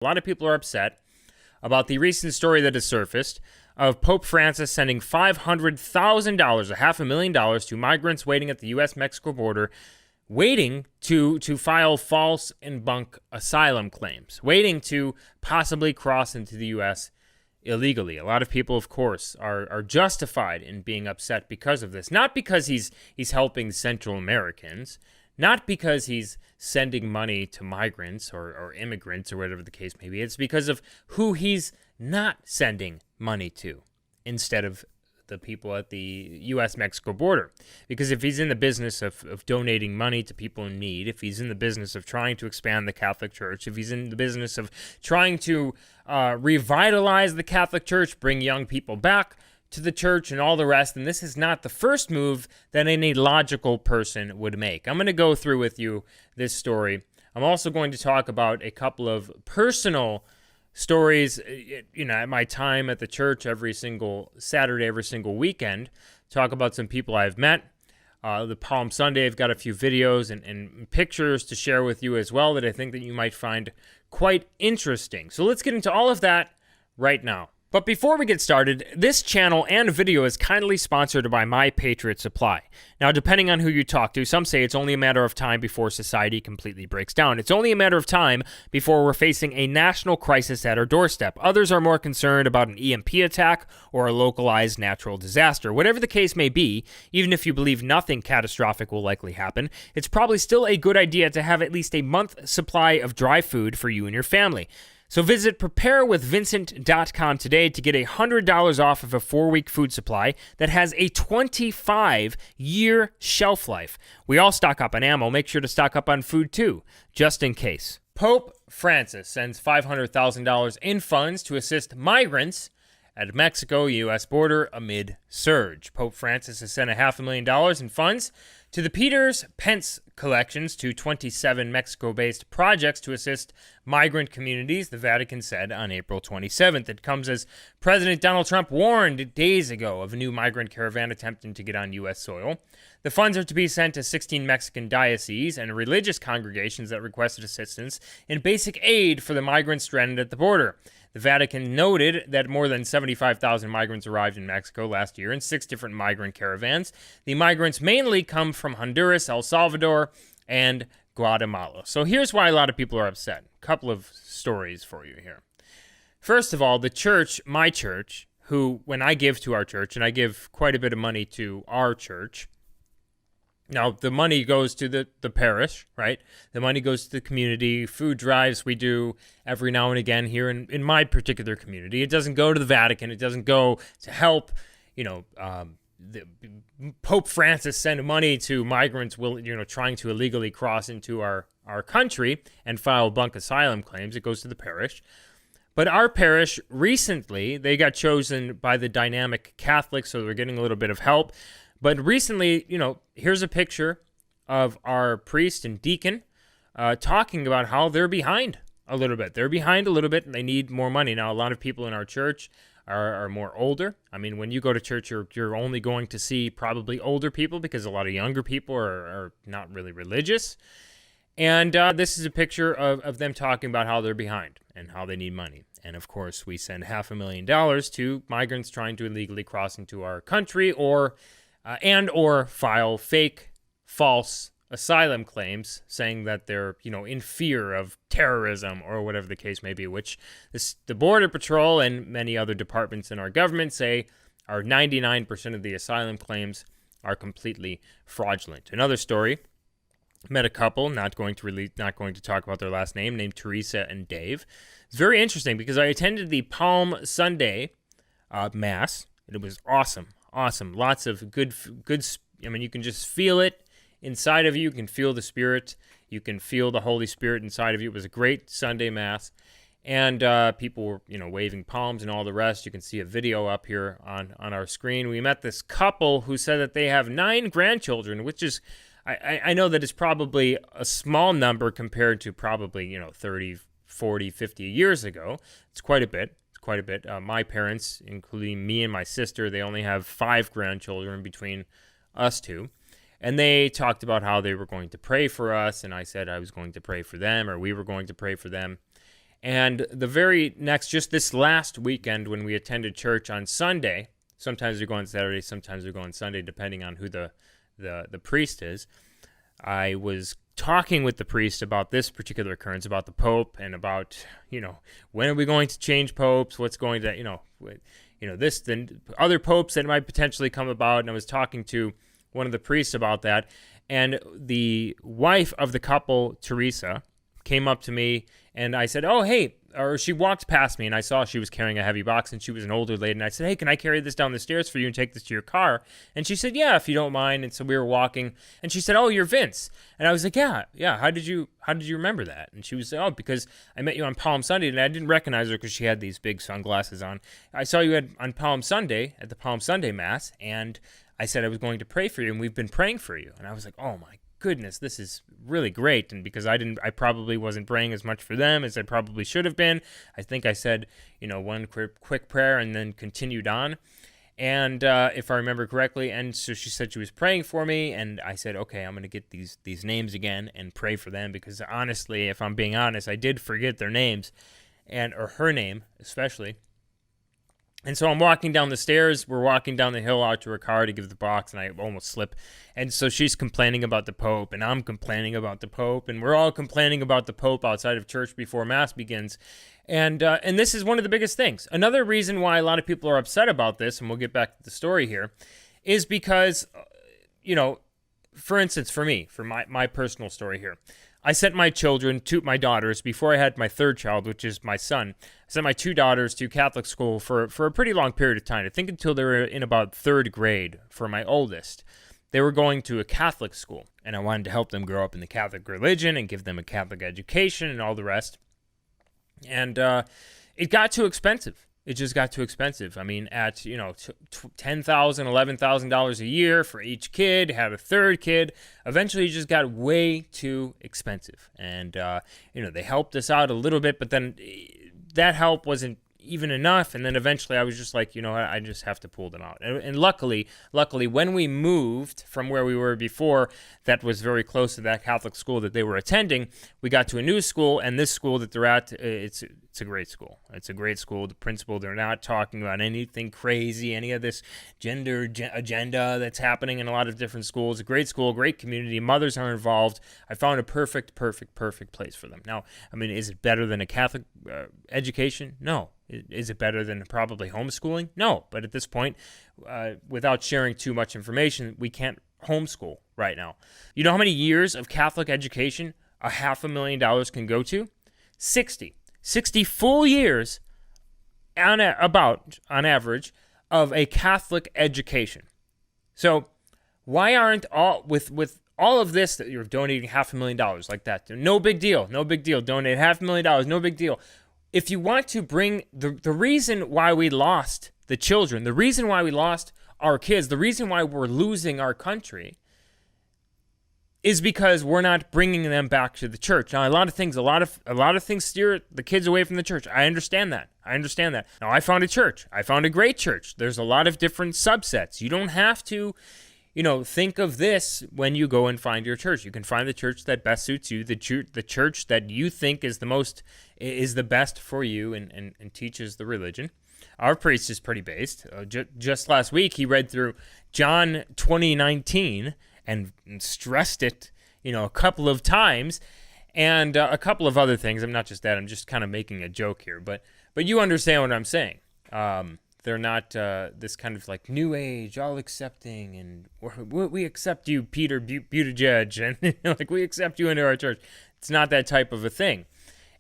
A lot of people are upset about the recent story that has surfaced of Pope Francis sending $500,000, $500,000 to migrants waiting at the U.S.-Mexico border, waiting to file false and bunk asylum claims, waiting to possibly cross into the U.S. illegally. A lot of people, of course, are justified in being upset because of this. Not because he's helping Central Americans, not because he's sending money to migrants or immigrants or whatever the case may be. It's because of who he's not sending money to instead of the people at the U.S.-Mexico border. Because if he's in the business of donating money to people in need, if he's in the business of trying to expand the Catholic Church, if he's in the business of trying to revitalize the Catholic Church, bring young people back to the church and all the rest, and this is not the first move that any logical person would make. I'm going to go through with you this story. I'm also going to talk about a couple of personal stories, at my time at the church every single Saturday, every single weekend. Talk about some people I've met. The Palm Sunday, I've got a few videos and pictures to share with you as well that I think that you might find quite interesting. So let's get into all of that right now. But before we get started, this channel and video is kindly sponsored by My Patriot Supply. Now, depending on who you talk to, some say it's only a matter of time before society completely breaks down. It's only a matter of time before we're facing a national crisis at our doorstep. Others are more concerned about an EMP attack or a localized natural disaster. Whatever the case may be, even if you believe nothing catastrophic will likely happen, it's probably still a good idea to have at least a month's supply of dry food for you and your family. So visit preparewithvincent.com today to get $100 off of a 4-week food supply that has a 25-year shelf life. We all stock up on ammo. Make sure to stock up on food too, just in case. Pope Francis sends $500,000 in funds to assist migrants at Mexico-U.S. border amid surge. Pope Francis has sent $500,000 in funds to the Peters Pence collections to 27 Mexico-based projects to assist migrant communities, the Vatican said on April 27th. It comes as President Donald Trump warned days ago of a new migrant caravan attempting to get on U.S. soil. The funds are to be sent to 16 Mexican dioceses and religious congregations that requested assistance in basic aid for the migrants stranded at the border. The Vatican noted that more than 75,000 migrants arrived in Mexico last year in 6 different migrant caravans. The migrants mainly come from Honduras, El Salvador, and Guatemala. So here's why a lot of people are upset. A couple of stories for you here. First of all, the church, my church, who, when I give to our church, and I give quite a bit of money to our church. Now, the money goes to the parish, right? The money goes to the community, food drives we do every now and again here in my particular community. It doesn't go to the Vatican. It doesn't go to help, Pope Francis send money to migrants trying to illegally cross into our country and file bunk asylum claims. It goes to the parish. But our parish, recently, they got chosen by the dynamic Catholics, so they're getting a little bit of help. But recently, here's a picture of our priest and deacon talking about how they're behind a little bit. They're behind a little bit, and they need more money. Now, a lot of people in our church are more older. I mean, when you go to church, you're only going to see probably older people because a lot of younger people are not really religious. And this is a picture of them talking about how they're behind and how they need money. And, of course, we send $500,000 to migrants trying to illegally cross into our country or file fake, false asylum claims saying that they're, in fear of terrorism or whatever the case may be, which the Border Patrol and many other departments in our government say are 99% of the asylum claims are completely fraudulent. Another story, met a couple, not going to talk about their last name, named Teresa and Dave. It's very interesting because I attended the Palm Sunday Mass, and it was awesome. Awesome. Lots of good, you can just feel it inside of you. You can feel the Spirit. You can feel the Holy Spirit inside of you. It was a great Sunday Mass. And people were, waving palms and all the rest. You can see a video up here on our screen. We met this couple who said that they have 9 grandchildren, which is, I know that it's probably a small number compared to probably, 30, 40, 50 years ago. It's quite a bit. My parents, including me and my sister, they only have 5 grandchildren between us two. And they talked about how they were going to pray for us, and I said I was going to pray for them, or we were going to pray for them. And the very next, just this last weekend when we attended church on Sunday, sometimes we go on Saturday, sometimes we go on Sunday, depending on who the priest is, I was talking with the priest about this particular occurrence, about the Pope, and about, when are we going to change popes, what's going to, this, then other popes that might potentially come about. And I was talking to one of the priests about that. And the wife of the couple, Teresa, came up to me, and I said, oh, hey, or she walked past me, and I saw she was carrying a heavy box, and she was an older lady, and I said, hey, can I carry this down the stairs for you and take this to your car? And she said, yeah, if you don't mind. And so we were walking, and she said, oh, you're Vince. And I was like, yeah, how did you remember that? And she was like, oh, because I met you on Palm Sunday, and I didn't recognize her because she had these big sunglasses on. I saw you on Palm Sunday, at the Palm Sunday Mass, and I said I was going to pray for you, and we've been praying for you. And I was like, oh my goodness, this is really great. And because I probably wasn't praying as much for them as I probably should have been. I think I said, one quick prayer and then continued on. And if I remember correctly, and so she said she was praying for me, and I said, okay, I'm going to get these names again and pray for them, because honestly, if I'm being honest, I did forget their names, or her name especially. And so I'm walking down the stairs. We're walking down the hill out to her car to give the box, and I almost slip. And so she's complaining about the Pope, and I'm complaining about the Pope, and we're all complaining about the Pope outside of church before Mass begins. And this is one of the biggest things. Another reason why a lot of people are upset about this, and we'll get back to the story here, is because, for instance, for me, for my personal story here, I sent my daughters, before I had my third child, which is my son, I sent my two daughters to Catholic school for a pretty long period of time. I think until they were in about third grade for my oldest. They were going to a Catholic school, and I wanted to help them grow up in the Catholic religion and give them a Catholic education and all the rest. And it got too expensive. It just got too expensive. I mean, at, $10,000, $11,000 a year for each kid, had a third kid, eventually it just got way too expensive. And, they helped us out a little bit, but then that help wasn't even enough. And then eventually I was just like, I just have to pull them out. And luckily, when we moved from where we were before, that was very close to that Catholic school that they were attending, we got to a new school, and this school that they're at, it's a great school. It's a great school. The principal, they're not talking about anything crazy, any of this gender agenda that's happening in a lot of different schools. A great school, great community. Mothers are involved. I found a perfect place for them. Now, I mean, is it better than a Catholic education? No. Is it better than probably homeschooling? No. But at this point, without sharing too much information, we can't homeschool right now. You know how many years of Catholic education $500,000 can go to? 60 full years on average of a Catholic education. So why aren't with all of this that you're donating $500,000 like that? No big deal. Donate $500,000. No big deal. If you want to bring the reason why we lost the children, the reason why we lost our kids, the reason why we're losing our country is because we're not bringing them back to the church. Now, a lot of things steer the kids away from the church. I understand that. Now, I found a church. I found a great church. There's a lot of different subsets. You don't have to, think of this when you go and find your church. You can find the church that best suits you, the church that you think is the best for you and teaches the religion. Our priest is pretty based. Just last week, he read through John 20:19 and stressed it, a couple of times, and a couple of other things. I'm not just that. I'm just kind of making a joke here, but you understand what I'm saying. They're not this kind of like new age, all accepting, and we accept you, Peter Buttigieg, and like we accept you into our church. It's not that type of a thing.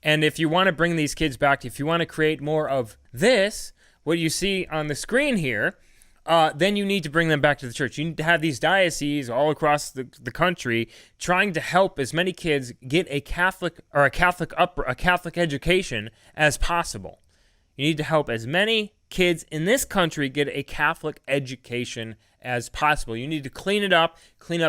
And if you want to bring these kids back, if you want to create more of this, what you see on the screen here, then you need to bring them back to the church. You need to have these dioceses all across the country trying to help as many kids get a Catholic education as possible. You need to help as many kids in this country get a Catholic education as possible. You need to clean up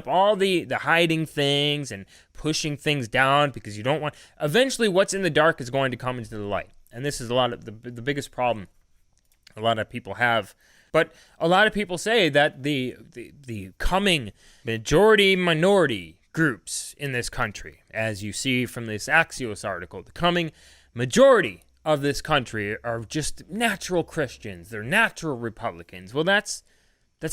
all the hiding things and pushing things down, because you don't want... Eventually, what's in the dark is going to come into the light. And this is a lot of the biggest problem a lot of people have. But a lot of people say that the coming minority groups in this country, as you see from this Axios article, the coming majority of this country are just natural Christians. They're natural Republicans. Well, that's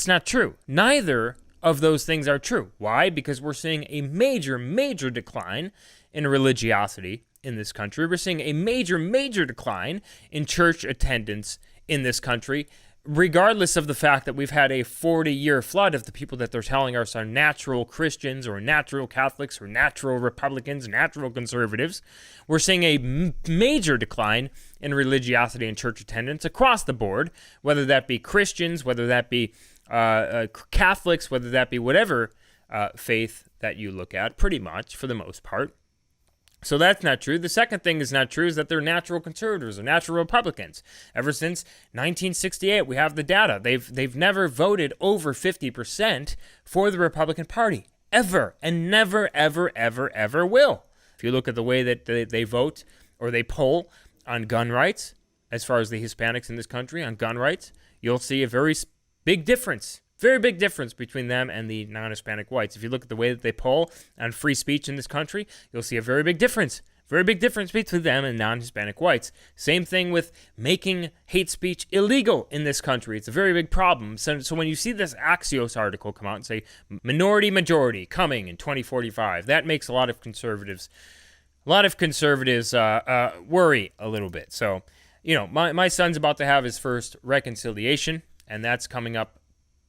not true. Neither of those things are true. Why? Because we're seeing a major, major decline in religiosity in this country. We're seeing a major, major decline in church attendance in this country, regardless of the fact that we've had a 40-year flood of the people that they're telling us are natural Christians or natural Catholics or natural Republicans, natural conservatives. We're seeing a major decline in religiosity and church attendance across the board, whether that be Christians, whether that be Catholics, whether that be whatever faith that you look at, pretty much, for the most part. So that's not true. The second thing is not true is that they're natural conservatives or natural Republicans. Ever since 1968, we have the data. They've never voted over 50% for the Republican Party, ever, and never, ever, ever, ever will. If you look at the way that they vote or they poll on gun rights, as far as the Hispanics in this country on gun rights, you'll see a very big difference. Very big difference between them and the non-Hispanic whites. If you look at the way that they poll on free speech in this country, you'll see a very big difference. Very big difference between them and non-Hispanic whites. Same thing with making hate speech illegal in this country. It's a very big problem. So when you see this Axios article come out and say minority majority coming in 2045, that makes a lot of conservatives worry a little bit. So, my son's about to have his first reconciliation, and that's coming up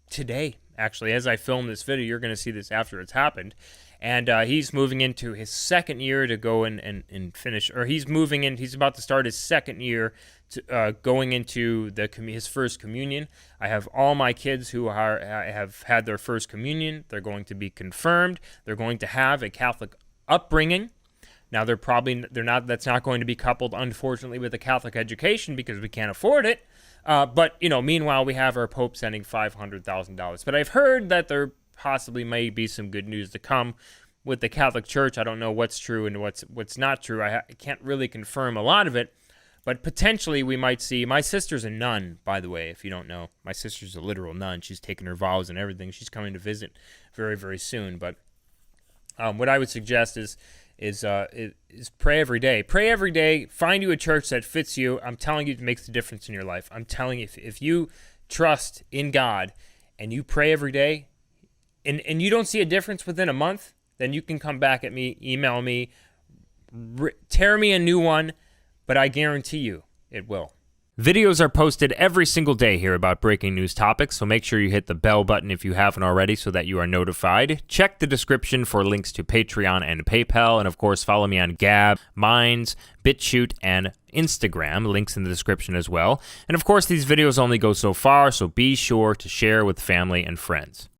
today. Actually, as I film this video, you're going to see this after it's happened. And he's moving into his second year to go and finish, or he's about to start his second year to, going into his first communion. I have all my kids who have had their first communion. They're going to be confirmed. They're going to have a Catholic upbringing. Now, that's not going to be coupled, unfortunately, with a Catholic education because we can't afford it. But meanwhile, we have our Pope sending $500,000. But I've heard that there possibly may be some good news to come with the Catholic Church. I don't know what's true and what's not true. I can't really confirm a lot of it. But potentially we might see, my sister's a nun, by the way, if you don't know. My sister's a literal nun. She's taken her vows and everything. She's coming to visit very, very soon. But what I would suggest is pray every day. Pray every day. Find you a church that fits you. I'm telling you, it makes a difference in your life. I'm telling you, if you trust in God and you pray every day and you don't see a difference within a month, then you can come back at me, email me, tear me a new one, but I guarantee you it will. Videos are posted every single day here about breaking news topics, so make sure you hit the bell button if you haven't already so that you are notified. Check the description for links to Patreon and PayPal, and of course follow me on Gab, Minds, BitChute, and Instagram. Links in the description as well. And of course these videos only go so far, so be sure to share with family and friends.